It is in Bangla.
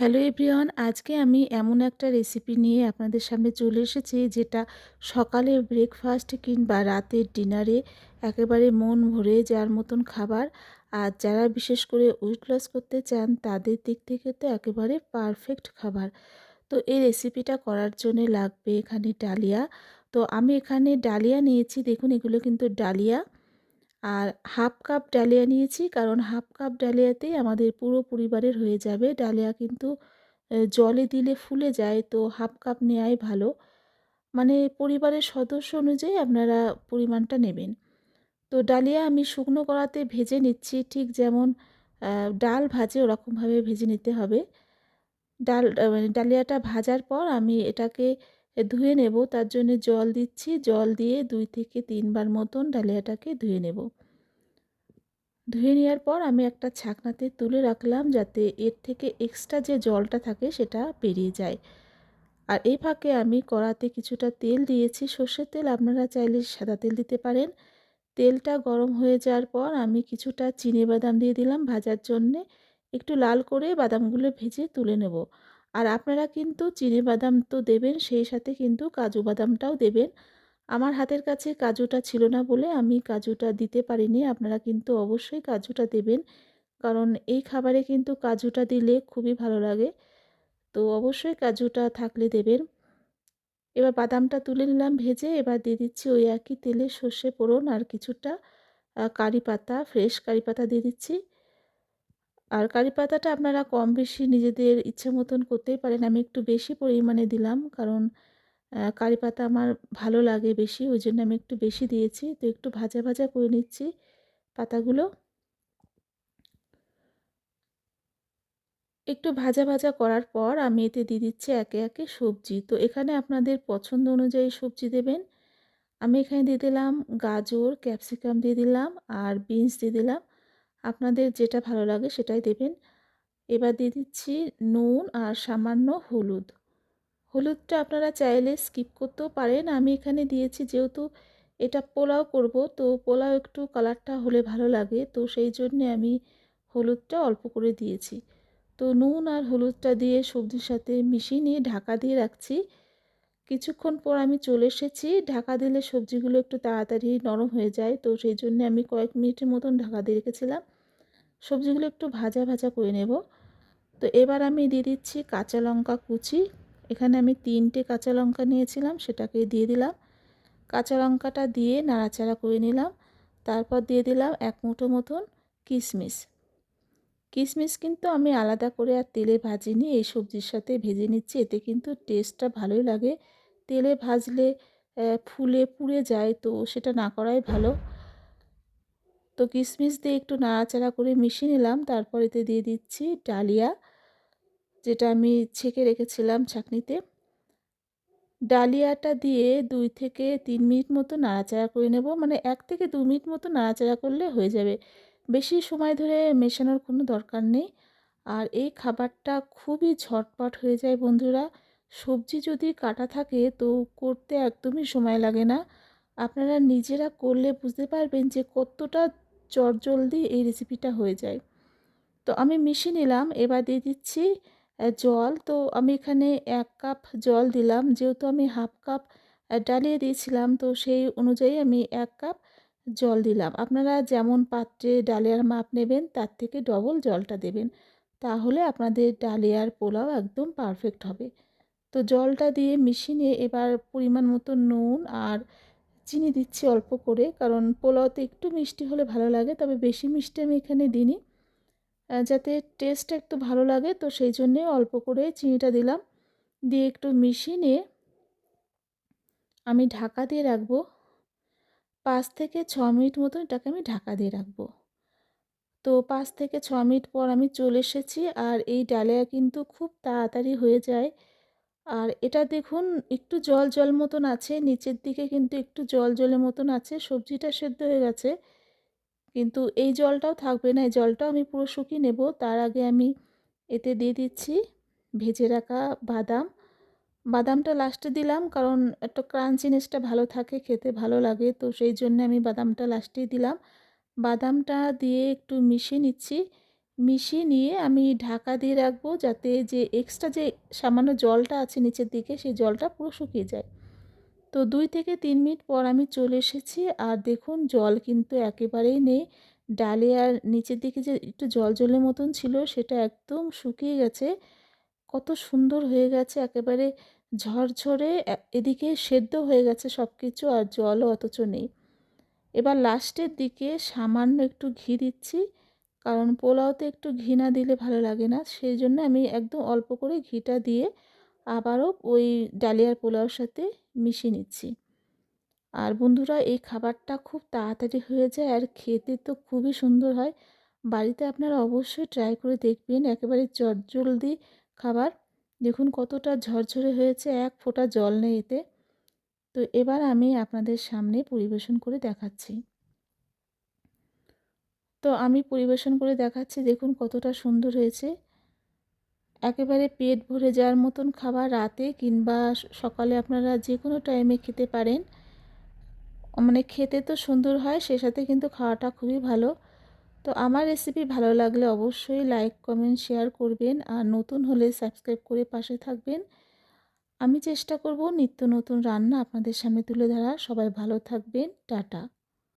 হ্যালো এভরিওয়ান, আজকে আমি এমন একটা রেসিপি নিয়ে আপনাদের সামনে চলে এসেছি যেটা সকালের ব্রেকফাস্ট কিংবা রাতের ডিনারে একেবারে মন ভরে যাওয়ার মতন খাবার। আর যারা বিশেষ করে ওয়েট লস করতে চান তাদের দিক থেকে তো একেবারে পারফেক্ট খাবার। তো এই রেসিপিটা করার জন্য লাগবে এখানে ডালিয়া। তো আমি এখানে ডালিয়া নিয়েছি, দেখুন এগুলো কিন্তু ডালিয়া। আর হাফ কাপ ডালিয়া নিয়েছি, কারণ হাফ কাপ ডালিয়াতেই আমাদের পুরো পরিবারের হয়ে যাবে। ডালিয়া কিন্তু জলে দিলে ফুলে যায়, তো হাফ কাপ নেওয়াই ভালো। মানে পরিবারের সদস্য অনুযায়ী আপনারা পরিমাণটা নেবেন। তো ডালিয়া আমি শুকনো কড়াতে ভেজে নিচ্ছি, ঠিক যেমন ডাল ভাজে ওরকমভাবে ভেজে নিতে হবে। মানে ডালিয়াটা ভাজার পর আমি এটাকে ধুয়ে নেব, তার জন্য জল দিচ্ছি। জল দিয়ে ২ থেকে ৩ বার মতন ডালিয়াটাকে ধুয়ে নেব। ধুয়ে নেওয়ার পর আমি একটা ছাঁকনাতে তুলে রাখলাম, যাতে এর থেকে এক্সট্রা যে জলটা থাকে সেটা বেরিয়ে যায়। আর এই ফাঁকে আমি কড়াতে কিছুটা তেল দিয়েছি, সর্ষের তেল, আপনারা চাইলে সাদা তেল দিতে পারেন। তেলটা গরম হয়ে যাওয়ার পর আমি কিছুটা চিনেবাদাম দিয়ে দিলাম ভাজার জন্যে। একটু লাল করে বাদামগুলো ভেজে তুলে নেব। আর আপনারা কিন্তু চিনেবাদাম তো দেবেন, সেই সাথে কিন্তু কাজু বাদামটাও দেবেন। আমার হাতের কাছে কাজুটা ছিল না বলে আমি কাজুটা দিতে পারিনি। আপনারা কিন্তু অবশ্যই কাজুটা দেবেন, কারণ এই খাবারে কিন্তু কাজুটা দিলে খুবই ভালো লাগে। তো অবশ্যই কাজুটা থাকলে দেবেন। এবার বাদামটা তুলে নিলাম ভেজে, এবার দিয়ে দিচ্ছি ওই একই তেলে সর্ষে ফোড়ন আর কিছুটা কারি পাতা, ফ্রেশ কারি পাতা দিয়ে দিচ্ছি। আর কারি পাতাটা আপনারা কম বেশি নিজেদের ইচ্ছে মতন করতেই পারেন। আমি একটু বেশি পরিমাণে দিলাম, কারণ কারি পাতা আমার ভালো লাগে বেশি, ওই জন্য আমি একটু বেশি দিয়েছি। তো একটু ভাজা ভাজা করে নিচ্ছি পাতাগুলো। একটু ভাজা ভাজা করার পর আমি এতে দিয়ে দিচ্ছি একে একে সবজি। তো এখানে আপনাদের পছন্দ অনুযায়ী সবজি দেবেন। আমি এখানে দিয়ে দিলাম গাজর, ক্যাপসিকাম দিয়ে দিলাম আর বিনস দিয়ে দিলাম। আপনাদের যেটা ভালো লাগে সেটাই দেবেন। এবার দিয়ে দিচ্ছি নুন আর সামান্য হলুদ। হলুদটা আপনারা চাইলে স্কিপ করতেও পারেন। আমি এখানে দিয়েছি যেহেতু এটা পোলাও করব, তো পোলাও একটু কালারটা হলে ভালো লাগে, তো সেই জন্যে আমি হলুদটা অল্প করে দিয়েছি। তো নুন আর হলুদটা দিয়ে সবজির সাথে মিশিয়ে নিয়ে ঢাকা দিয়ে রাখছি। কিছুক্ষণ পর আমি চলে এসেছি। ঢাকা দিলে সবজিগুলো একটু তাড়াতাড়ি নরম হয়ে যায়, তো সেই জন্যে আমি কয়েক মিনিটের মতন ঢাকা দিয়ে রেখেছিলাম। সবজিগুলো একটু ভাজা ভাজা করে নেব। তো এবার আমি দিয়ে দিচ্ছি কাঁচা লঙ্কা কুচি। এখানে আমি ৩টে কাঁচা লঙ্কা নিয়েছিলাম, সেটাকে দিয়ে দিলাম। কাঁচা লঙ্কাটা দিয়ে নাড়াচাড়া করে নিলাম। তারপর দিয়ে দিলাম ১ মুঠো মতন কিশমিশ। কিশমিশ কিন্তু আমি আলাদা করে আর তেলে ভাজিনি, এই সবজির সাথে ভেজে নিচ্ছি। এতে কিন্তু টেস্টটা ভালোই লাগে। তেলে ভাজলে ফুলে পুড়ে যায়, তো সেটা না করাই ভালো। তো কিশমিশ দিয়ে একটু নাড়াচাড়া করে মিশিয়ে নিলাম। তারপর এতে দিয়ে দিচ্ছি ডালিয়া, যেটা আমি ছেঁকে রেখেছিলাম ছাঁকনিতে। ডালিয়াটা দিয়ে ২ থেকে ৩ মিনিট মতো নাড়াচাড়া করে নেব। মানে ১ থেকে ২ মিনিট মতো নাড়াচাড়া করলে হয়ে যাবে। বেশি সময় ধরে মেশানোর কোনো দরকার নেই। আর এই খাবারটা খুবই ঝটপট হয়ে যায় বন্ধুরা। সবজি যদি কাটা থাকে তো করতে একদমই সময় লাগে না। আপনারা নিজেরা করলে বুঝতে পারবেন যে কতটা চটজলদি এই রেসিপিটা হয়ে যায়। তো আমি মিশিয়ে নিলাম। এবার দিয়ে দিচ্ছি জল। তো আমি এখানে ১ কাপ জল দিলাম। যেহেতু আমি হাফ কাপ ডালিয়া দিয়েছিলাম, তো সেই অনুযায়ী আমি ১ কাপ জল দিলাম। আপনারা যেমন পাত্রে ডালিয়ার মাপ নেবেন তার থেকে ডবল জলটা দেবেন। তাহলে আপনাদের ডালিয়ার পোলাও একদম পারফেক্ট হবে। তো জলটা দিয়ে মিশিয়ে নিয়ে এবার পরিমাণ মতো নুন আর চিনি দিচ্ছি অল্প করে, কারণ পোলাওতে একটু মিষ্টি হলে ভালো লাগে, তবে বেশি মিষ্টি আমি এখানে দিইনি। যাতে টেস্টটা একটু ভালো লাগে, তো সেই জন্যে অল্প করে চিনিটা দিলাম। দিয়ে একটু মিশিয়ে নিয়ে আমি ঢাকা দিয়ে রাখবো। ৫ থেকে ৬ মিনিট মতো এটাকে আমি ঢাকা দিয়ে রাখবো। তো ৫ থেকে ৬ মিনিট পর আমি চলে এসেছি। আর এই ডালিয়া কিন্তু খুব তাড়াতাড়ি হয়ে যায়। আর এটা দেখুন একটু জল জল মতন আছে, নিচের দিকে কিন্তু একটু জল জলের মতন আছে। সবজিটা সেদ্ধ হয়ে গেছে, কিন্তু এই জলটাও থাকবে না, এই জলটাও আমি পুরো শুকিয়ে নেব। তার আগে আমি এতে দিয়ে দিচ্ছি ভেজে রাখা বাদাম। বাদামটা লাস্টে দিলাম, কারণ একটা ক্রাঞ্চিনেসটা ভালো থাকে, খেতে ভালো লাগে, তো সেই জন্য আমি বাদামটা লাস্টেই দিলাম। বাদামটা দিয়ে একটু মিশিয়ে নিচ্ছি। মিশিয়ে নিয়ে আমি ঢাকা দিয়ে রাখবো, যাতে যে এক্সট্রা যে সামান্য জলটা আছে নিচের দিকে সেই জলটা পুরো শুকিয়ে যায়। তো ২ থেকে ৩ মিনিট পর আমি চলে এসেছি, আর দেখুন জল কিন্তু একেবারেই নেই। ডালিয়ার নিচের দিকে যে একটু জলজলের মতন ছিল সেটা একদম শুকিয়ে গেছে। কত সুন্দর হয়ে গেছে, একেবারে ঝরঝরে, এদিকে সেদ্ধ হয়ে গেছে সবকিছু, আর জলও অথচ নেই। এবার লাস্টের দিকে সামান্য একটু ঘি দিচ্ছি, কারণ পোলাওতে একটু ঘি না দিলে ভালো লাগে না। সেইজন্য আমি একদম অল্প করে ঘিটা দিয়ে আবারও ওই ডালিয়ার পোলাওর সাথে মিশিয়ে নিচ্ছি। আর বন্ধুরা, এই খাবারটা খুব তাড়াতাড়ি হয়ে যায় আর খেতে তো খুবই সুন্দর হয়। বাড়িতে আপনারা অবশ্যই ট্রাই করে দেখবেন, একেবারে চটজলদি খাবার। দেখুন কতটা ঝরঝরে হয়েছে, এক ফোঁটা জল নেই এতে। তো এবার আমি আপনাদের সামনে পরিবেশন করে দেখাচ্ছি। তো আমি পরিবেশন করে দেখাচ্ছি, দেখুন কতটা সুন্দর হয়েছে। একেবারে পেট ভরে যাওয়ার মতন খাবার, রাতে কিংবা সকালে আপনারা যেকোনো টাইমে খেতে পারেন। মানে খেতে তো সুন্দর হয়, সে সাথে কিন্তু খাওয়াটা খুবই ভালো। তো আমার রেসিপি ভালো লাগলে অবশ্যই লাইক, কমেন্ট, শেয়ার করবেন, আর নতুন হলে সাবস্ক্রাইব করে পাশে থাকবেন। আমি চেষ্টা করব নিত্য নতুন রান্না আপনাদের সামনে তুলে ধরার। সবাই ভালো থাকবেন। টাটা।